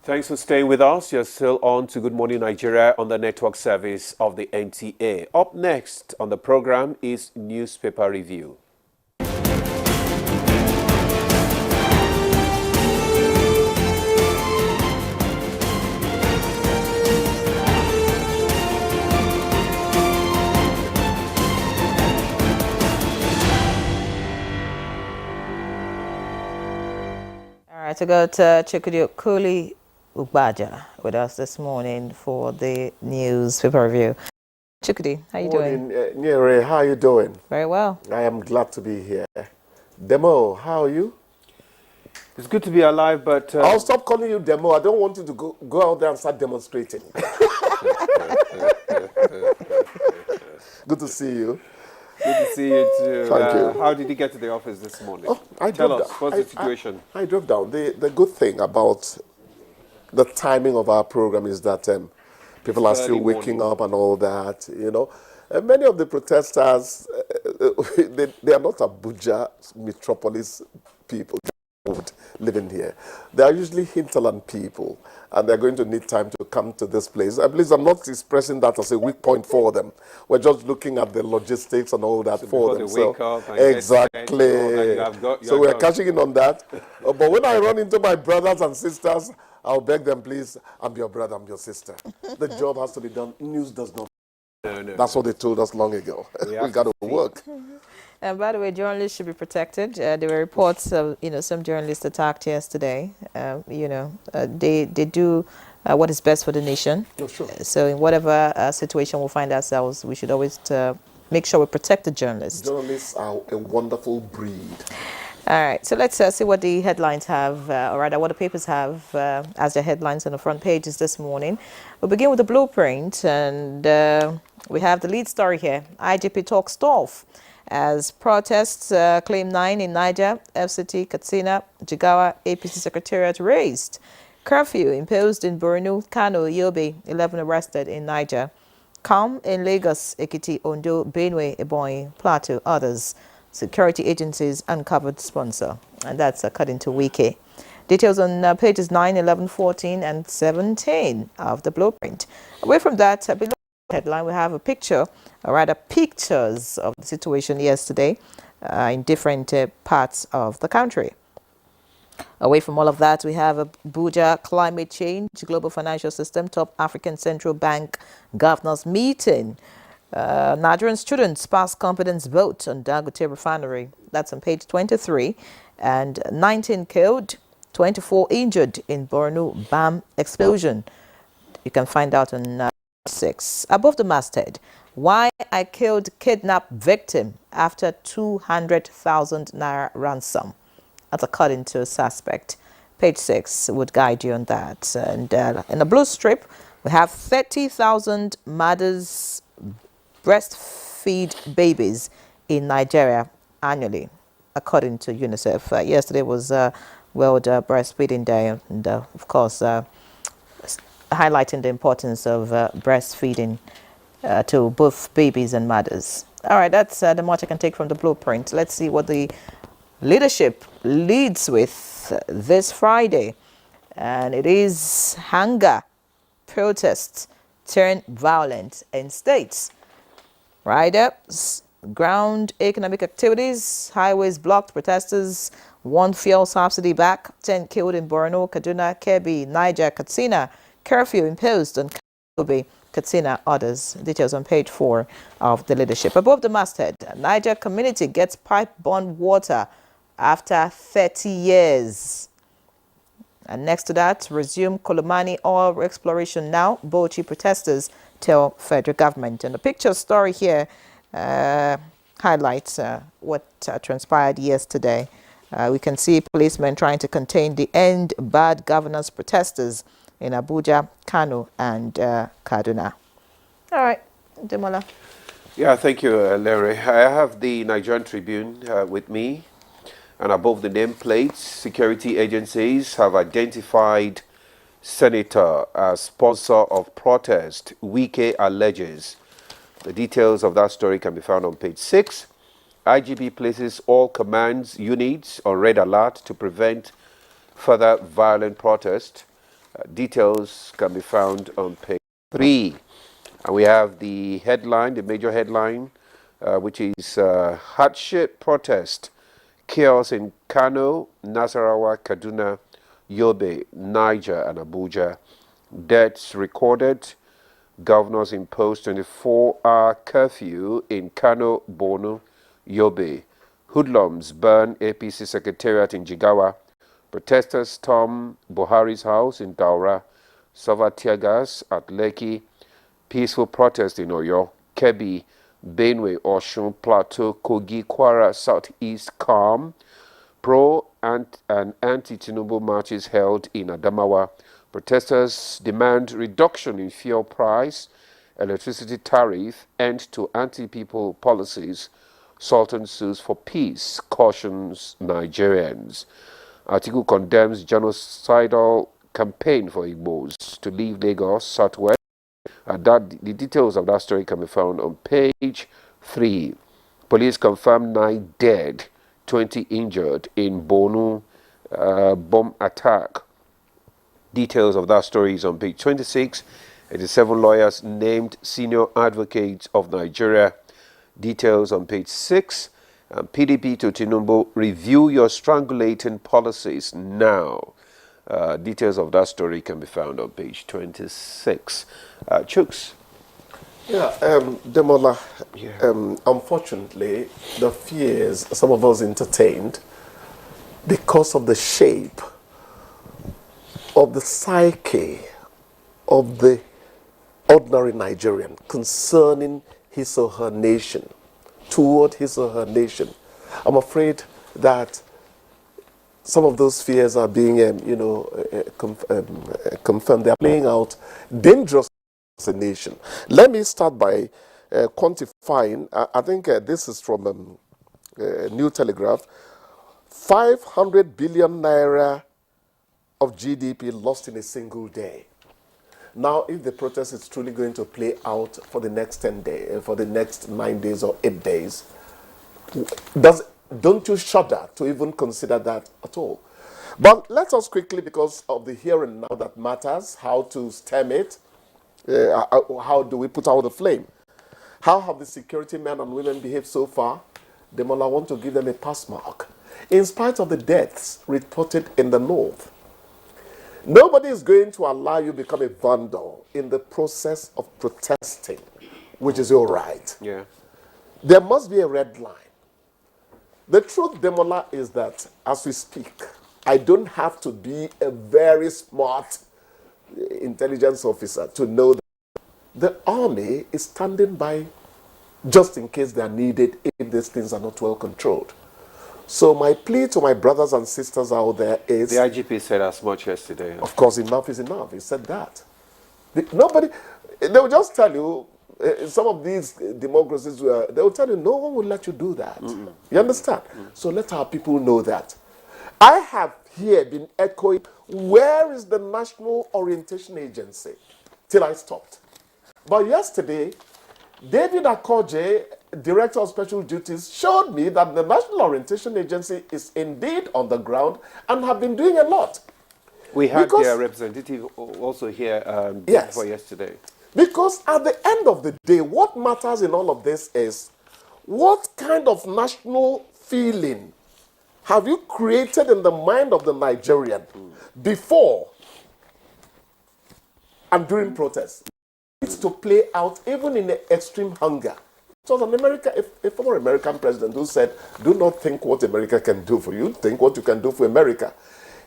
Thanks for staying with us. You're still on to Good Morning Nigeria on the network service of the NTA. Up next on the program is Newspaper Review. All right, so got Chikudi Kuli Ubaja with us this morning for the newspaper review. Chikudi, how you doing? Nyere, how are you doing? Very well. I am glad to be here. Demo, how are you? It's good to be alive, but... I'll stop calling you Demo. I don't want you to go out there and start demonstrating. Good to see you. Good to see you too. Thank you. How did you get to the office this morning? Oh, Tell us, what's the situation? I drove down. The good thing about the timing of our program is that people are still waking up and all that, you know. And many of the protesters, they are not Abuja metropolis people living here. They are usually hinterland people, and they're going to need time to come to this place. At least I'm not expressing that as a weak point for them. We're just looking at the logistics and all that for them. They wake up and exactly. So we're catching in on that. But when I run into my brothers and sisters, I'll beg them, please, I'm your brother, I'm your sister. The job has to be done. News does not. No. That's what they told us long ago. We got to work. And by the way, journalists should be protected. There were reports of, some journalists attacked yesterday. They do what is best for the nation. Oh, sure. So in whatever situation we find ourselves, we should always make sure we protect the journalists. Journalists are a wonderful breed. All right, so let's see what the headlines have, or rather what the papers have as their headlines on the front pages this morning. We'll begin with the blueprint, and we have the lead story here. IGP talks tough as protests claim 9 in Niger, FCT, Katsina, Jigawa, APC Secretariat raised. Curfew imposed in Borno, Kano, Yobe, 11 arrested in Niger. Calm in Lagos, Ekiti, Ondo, Benue, Ebonyi, Plateau, others. Security agencies uncovered sponsor. And that's according to Wiki. Details on pages 9, 11, 14, and 17 of the blueprint. Away from that, below the headline, we have a picture, or rather pictures of the situation yesterday in different parts of the country. Away from all of that, we have Abuja climate change, global financial system, top African Central Bank governors meeting. Nigerian students pass confidence vote on Dangote refinery. That's on page 23. And 19 killed, 24 injured in Borno bomb explosion. You can find out on 6. Above the masthead, why I killed kidnapped victim after 200,000 naira ransom. That's according to a suspect. Page 6 would guide you on that. And in the blue strip, we have 30,000 mothers breastfeed babies in Nigeria annually, according to UNICEF. Yesterday was World Breastfeeding Day, and of course, highlighting the importance of breastfeeding to both babies and mothers. All right, that's the much I can take from the blueprint. Let's see what the leadership leads with this Friday, and it is hunger protests turn violent in states. Riders, ground economic activities, highways blocked, protesters want fuel subsidy back, 10 killed in Borno, Kaduna, Kebbi, Niger, Katsina, curfew imposed on Yobe, Katsina, others. Details on page 4 of the leadership. Above the masthead, Niger community gets pipe-borne water after 30 years. And next to that, resume Kolomani oil exploration now. Bauchi protesters tell federal government. And the picture story here highlights what transpired yesterday. We can see policemen trying to contain the End Bad Governance protesters in Abuja, Kano, and Kaduna. All right, Demola. Yeah, thank you, Larry. I have the Nigerian Tribune with me. And above the nameplates, security agencies have identified senator as sponsor of protest, Wike alleges. The details of that story can be found on page 6. IGP places all commands units on red alert to prevent further violent protest. Details can be found on page 3. And we have the headline, the major headline, which is hardship protest, chaos in Kano, Nasarawa, Kaduna, Yobe, Niger, and Abuja. Deaths recorded. Governors imposed 24-hour curfew in Kano, Borno, Yobe. Hoodlums burn APC secretariat in Jigawa. Protesters storm Buhari's house in Daura. Suffer tear gas at Lekki. Peaceful protest in Oyo, Kebbi, Benue, Osun, Plateau, Kogi, Kwara, Southeast calm. Pro and anti-Tinubu marches held in Adamawa. Protesters demand reduction in fuel price, electricity tariff, end to anti-people policies. Sultan sues for peace, cautions Nigerians. Article condemns genocidal campaign for Igbos to leave Lagos, Southwest. The details of that story can be found on page 3. Police confirmed 9 dead, 20 injured in Borno bomb attack. Details of that story is on page 26. 87 lawyers named senior advocates of Nigeria. Details on page 6. PDP to Tinubu, review your strangulating policies now. Details of that story can be found on page 26. Chooks. Yeah, Demola, unfortunately, the fears some of us entertained because of the shape of the psyche of the ordinary Nigerian concerning his or her nation, toward his or her nation. I'm afraid that some of those fears are being, confirmed. They are playing out dangerously as a nation. Let me start by quantifying. I think this is from New Telegraph. 500 billion naira of GDP lost in a single day. Now, if the protest is truly going to play out for the next 10 days, for the next 9 days or 8 days, don't you shudder to even consider that at all? But let us quickly, because of the here and now that matters, how to stem it, how do we put out the flame? How have the security men and women behaved so far? Demola, want to give them a pass mark. In spite of the deaths reported in the north, nobody is going to allow you become a vandal in the process of protesting, which is your right. Yeah. There must be a red line. The truth, Demola, is that as we speak, I don't have to be a very smart intelligence officer to know that the army is standing by just in case they are needed if these things are not well controlled. So my plea to my brothers and sisters out there is... The IGP said as much yesterday. Of course, enough is enough. He said that. Nobody... They will just tell you, some of these democracies, they will tell you, no one will let you do that. You understand? So let our people know that. I have here been echoing, where is the National Orientation Agency? Till I stopped. But yesterday, David Akoje, Director of Special Duties, showed me that the National Orientation Agency is indeed on the ground and have been doing a lot. We had their representative also here for yesterday. Because at the end of the day, what matters in all of this is what kind of national feeling have you created in the mind of the Nigerian before and during protests? It's to play out even in the extreme hunger. It was a former American president who said, do not think what America can do for you, think what you can do for America.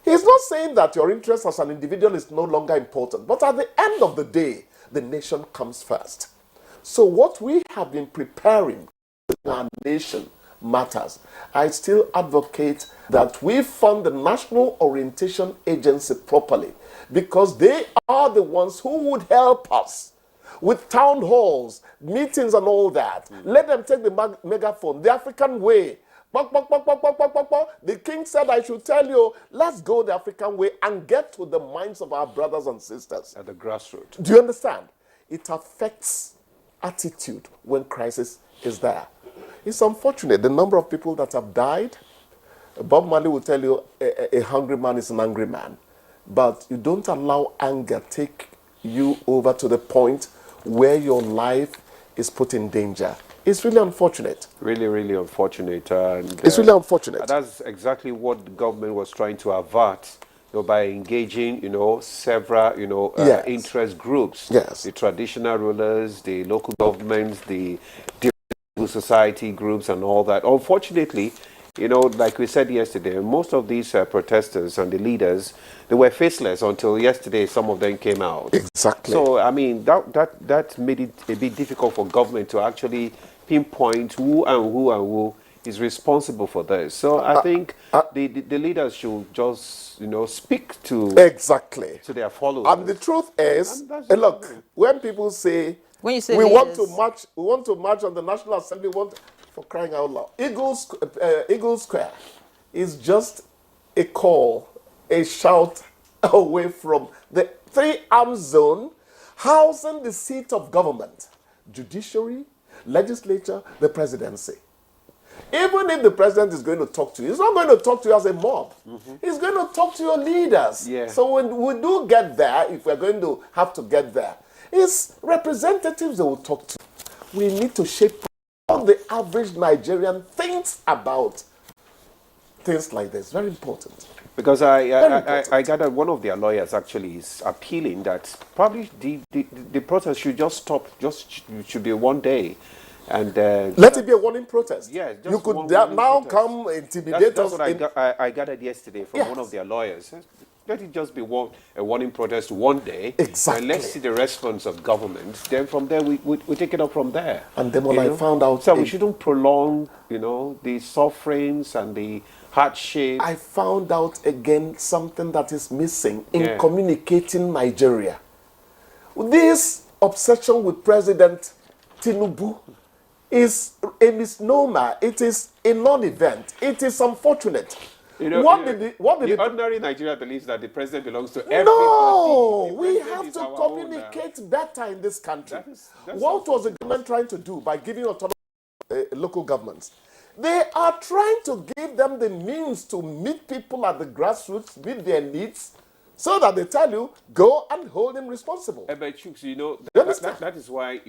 He's not saying that your interest as an individual is no longer important, but at the end of the day, the nation comes first. So what we have been preparing for our nation matters. I still advocate that we fund the National Orientation Agency properly, because they are the ones who would help us with town halls, meetings and all that. Let them take the megaphone, the African way. The king said, I should tell you, let's go the African way and get to the minds of our brothers and sisters. At the grassroots. Do you understand? It affects attitude when crisis is there. It's unfortunate, the number of people that have died. Bob Marley will tell you, a hungry man is an angry man. but you don't allow anger take you over to the point where your life is put in danger. It's really unfortunate. Really, really unfortunate. And It's really unfortunate. that's exactly what the government was trying to avert, by engaging, several, Yes. interest groups. Yes. The traditional rulers, the local governments, the civil society groups and all that. Unfortunately, like we said yesterday, most of these protesters and the leaders, they were faceless until yesterday some of them came out. Exactly. So, I mean, that made it a bit difficult for government to actually pinpoint who is responsible for this. So I think the leaders should just, speak to Exactly. their followers. And the truth is, And that's look, the when people say, When you say we want to leaders- march, we want to march on the National Assembly, for crying out loud. Eagle Square is just a call, a shout away from the three-arm zone, housing the seat of government, judiciary, legislature, the presidency. Even if the president is going to talk to you, he's not going to talk to you as a mob. He's going to talk to your leaders. Yeah. So when we do get there, if we're going to have to get there, it's representatives that will talk to. We need to shape how the average Nigerian thinks about things like this. Very important. Because important. I gather one of their lawyers actually is appealing that probably the protest should just stop, should be one day. And Let it be a warning protest. Yeah, just you could one warning now protest. come intimidate That's us. what I gathered yesterday from Yes. one of their lawyers. Let it just be a warning protest one day. Exactly. And let's see the response of government. Then from there, we take it up from there. And then when I found out... So we shouldn't prolong, the sufferings and the hardship. I found out again something that is missing in Yeah. communicating Nigeria. This obsession with President Tinubu is a misnomer. It is a non-event. It is unfortunate. What did the ordinary Nigeria believes that the president belongs to everybody. No, The we president have is to our own, communicate better in this country. That's What was the government trying to do by giving autonomy to local governments? They are trying to give them the means to meet people at the grassroots, meet their needs, so that they tell you, go and hold him responsible. But Chooks, understand? that is why,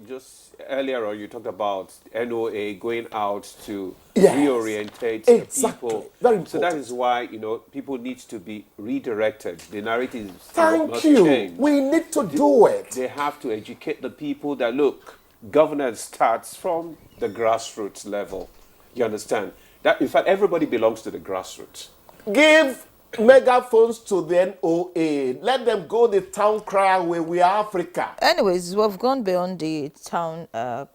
just earlier on you talked about NOA going out to Yes. reorientate Exactly. people. Very So that important. is why, people need to be redirected. The narrative Thank must you. change. We need to do it. They have to educate the people that, look, governance starts from the grassroots level. You understand? That, in fact, everybody belongs to the grassroots. Give megaphones to the NOA. Let them go the town cry where we are Africa. Anyways, we've gone beyond the town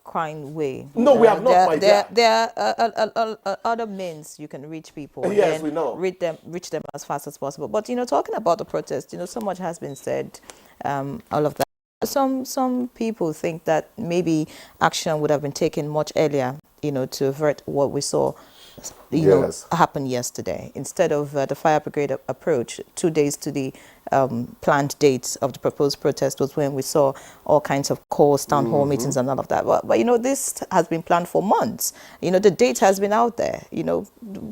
crying way. No, we have not, my dear. There are other means you can reach people. and Yes, then we know. Reach them as fast as possible. But talking about the protest, so much has been said. All of that. Some people think that maybe action would have been taken much earlier, to avert what we saw, Yes. happen yesterday. Instead of the fire brigade approach, 2 days to the planned dates of the proposed protest was when we saw all kinds of calls, town hall meetings and all of that. But this has been planned for months. The date has been out there.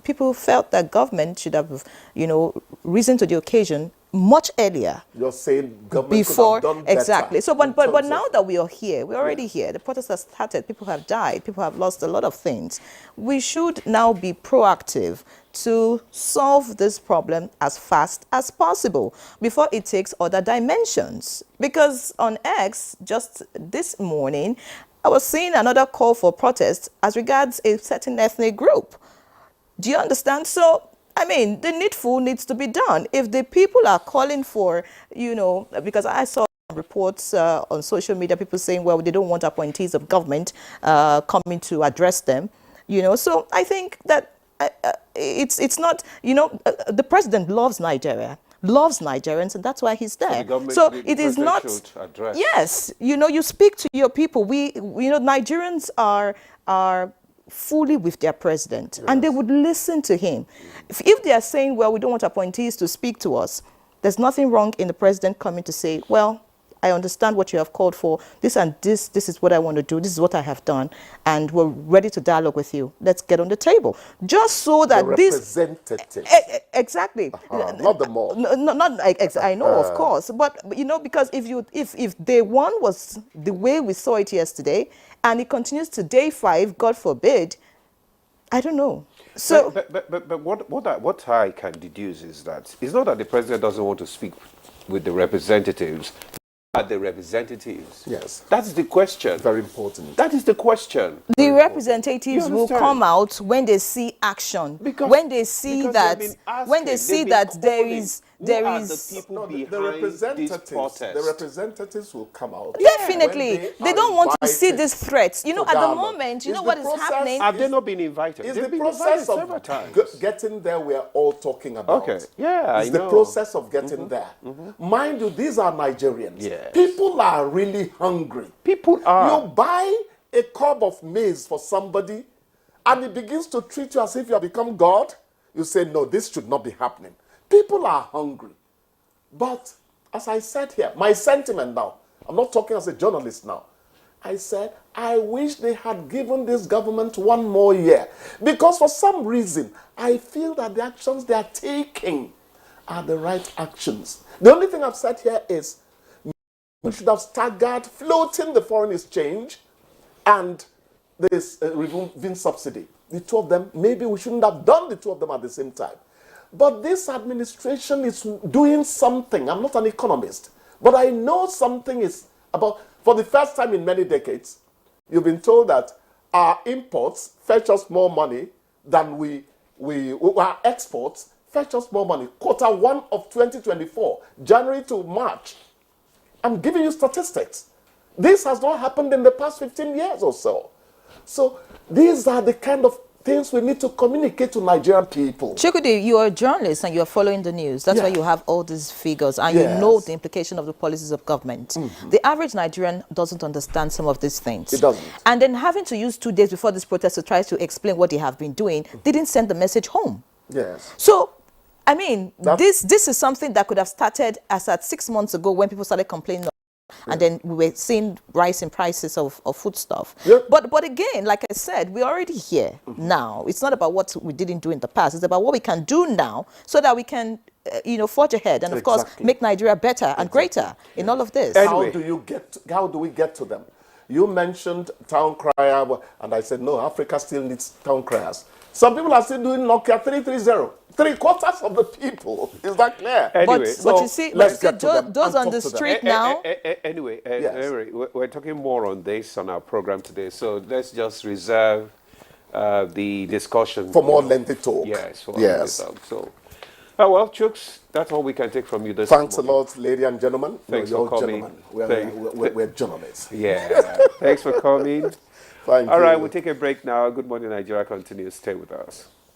People felt that government should have, risen to the occasion much earlier. You're saying government Before, could have done better. exactly. So, in but terms now of- that we are here, we're already here. The protest has started. People have died. People have lost a lot of things. We should now be proactive to solve this problem as fast as possible before it takes other dimensions. Because on X, just this morning, I was seeing another call for protest as regards a certain ethnic group. Do you understand? So, the needful needs to be done. If the people are calling for, because I saw reports on social media, people saying, well, they don't want appointees of government coming to address them, So I think that it's not, the president loves Nigeria, loves Nigerians, and that's why he's there. So it is not, yes, you speak to your people. Nigerians are fully with their president, and they would listen to him. If they are saying, well, we don't want appointees to speak to us, there's nothing wrong in the president coming to say, well, I understand what you have called for. This and this is what I want to do. This is what I have done. And we're ready to dialogue with you. Let's get on the table. Just so The that this... representatives. Exactly. Not the mob. I know, of course. But, you know, because if day one was the way we saw it yesterday, and it continues to day 5, God forbid, I don't know. So, but what I can deduce is that it's not that the president doesn't want to speak with the representatives, but the representatives. Yes. That's the question. Very important. That is the question. the representatives will come out when they see action, when they see that, there is the people the behind this protest. The representatives will come out. Definitely. They don't want to see invited these threats. You know, to at the dialogue. moment, you Is know the what is process- happening? Have they not been invited? Is They've the been process invited several of times. getting there we are all talking about. Okay. Yeah, It's I the know. process of getting there. Mind you, these are Nigerians. Yes. People are really hungry. People are. You buy a cob of maize for somebody and he begins to treat you as if you have become God. You say, no, this should not be happening. People are hungry. But as I said here, my sentiment now, I'm not talking as a journalist now. I said, I wish they had given this government 1 more year. Because for some reason, I feel that the actions they are taking are the right actions. The only thing I've said here is we should have staggered floating the foreign exchange and this removing subsidy. The two of them, maybe we shouldn't have done the two of them at the same time. But this administration is doing something. I'm not an economist, but I know something is about, for the first time in many decades, you've been told that our imports fetch us more money than our exports fetch us more money. Q1 of 2024, January to March. I'm giving you statistics. This has not happened in the past 15 years or so. So these are the kind of things we need to communicate to Nigerian people. Chukwudi, you are a journalist and you are following the news. That's why you have all these figures and you know the implication of the policies of government. The average Nigerian doesn't understand some of these things. It doesn't. And then having to use 2 days before this protest to try to explain what they have been doing didn't send the message home. Yes. So, I mean, this is something that could have started as at 6 months ago when people started complaining. And then we were seeing rise in prices of foodstuff. But again, like I said, we're already here now. It's not about what we didn't do in the past. It's about what we can do now so that we can, forge ahead and, of course, make Nigeria better and greater in all of this. Anyway. How do we get to them? You mentioned town crier, and I said, no, Africa still needs town criers. Some people are still doing Nokia 330. 3/4 of the people. Is that clear? Anyway, but you see, let's get to them those and on the talk to them. street now. Anyway, Yes. we're talking more on this on our program today, so let's just reserve the discussion For more lengthy talk. Yes. For Yes. lengthy talk. So, well, Chooks, that's all we can take from you this Thanks morning. a lot, ladies and gentlemen. Thanks you're for coming. Gentlemen. We're journalists. Yeah. Thanks for coming. Thank All you. right, we'll take a break now. Good Morning Nigeria continues. Stay with us.